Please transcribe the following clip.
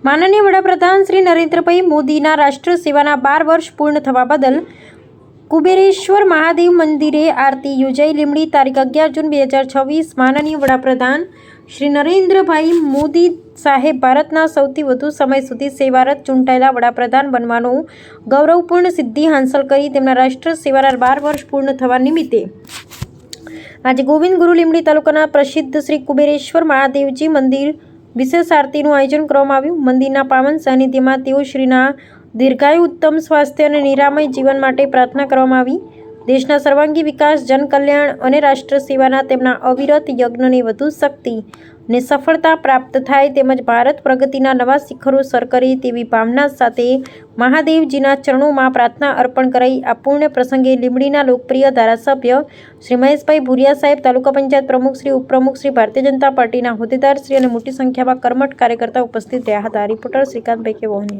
માનનીય વડાપ્રધાન શ્રી નરેન્દ્રભાઈ મોદીના રાષ્ટ્ર સેવાના 12 વર્ષ પૂર્ણ થવા બદલ કુબેરેશ્વર મહાદેવ મંદિરે આરતી યોજાઈ. લીંબડી તારીખ 11 જૂન 2026. માનનીય વડાપ્રધાન શ્રી નરેન્દ્રભાઈ મોદી સાહેબ ભારતના સૌથી વધુ સમય સુધી સેવારત ચૂંટાયેલા વડાપ્રધાન બનવાનું ગૌરવપૂર્ણ સિદ્ધિ હાંસલ કરી તેમના રાષ્ટ્ર સેવાના 12 વર્ષ પૂર્ણ થવા નિમિત્તે આજે ગોવિંદ ગુરુ લીંબડી તાલુકાના પ્રસિદ્ધ શ્રી કુબેરેશ્વર મહાદેવજી મંદિર વિશેષ આરતીનું આયોજન કરવામાં આવ્યું. મંદિરના પાવન સાનિધ્યમાં તેઓ શ્રીના દીર્ઘાયુ, ઉત્તમ સ્વાસ્થ્ય અને નિરામય જીવન માટે પ્રાર્થના કરવામાં આવી. દેશના સર્વાંગી વિકાસ, જનકલ્યાણ અને રાષ્ટ્ર સેવાના તેમના અવિરત યજ્ઞને વધુ શક્તિ અને સફળતા પ્રાપ્ત થાય તેમજ ભારત પ્રગતિના નવા શિખરો સર કરે તેવી ભાવના સાથે મહાદેવજીના ચરણોમાં પ્રાર્થના અર્પણ કરાઈ. આ પૂર્ણ પ્રસંગે લીંબડીના લોકપ્રિય ધારાસભ્ય શ્રી મહેશભાઈ ભુરિયા સાહેબ, તાલુકા પંચાયત પ્રમુખ શ્રી, ઉપપ્રમુખ શ્રી, ભારતીય જનતા પાર્ટીના હોદ્દેદાર શ્રી અને મોટી સંખ્યામાં કર્મઠ કાર્યકર્તા ઉપસ્થિત રહ્યા હતા. રિપોર્ટર શ્રીકાંતભાઈ કે વોહની.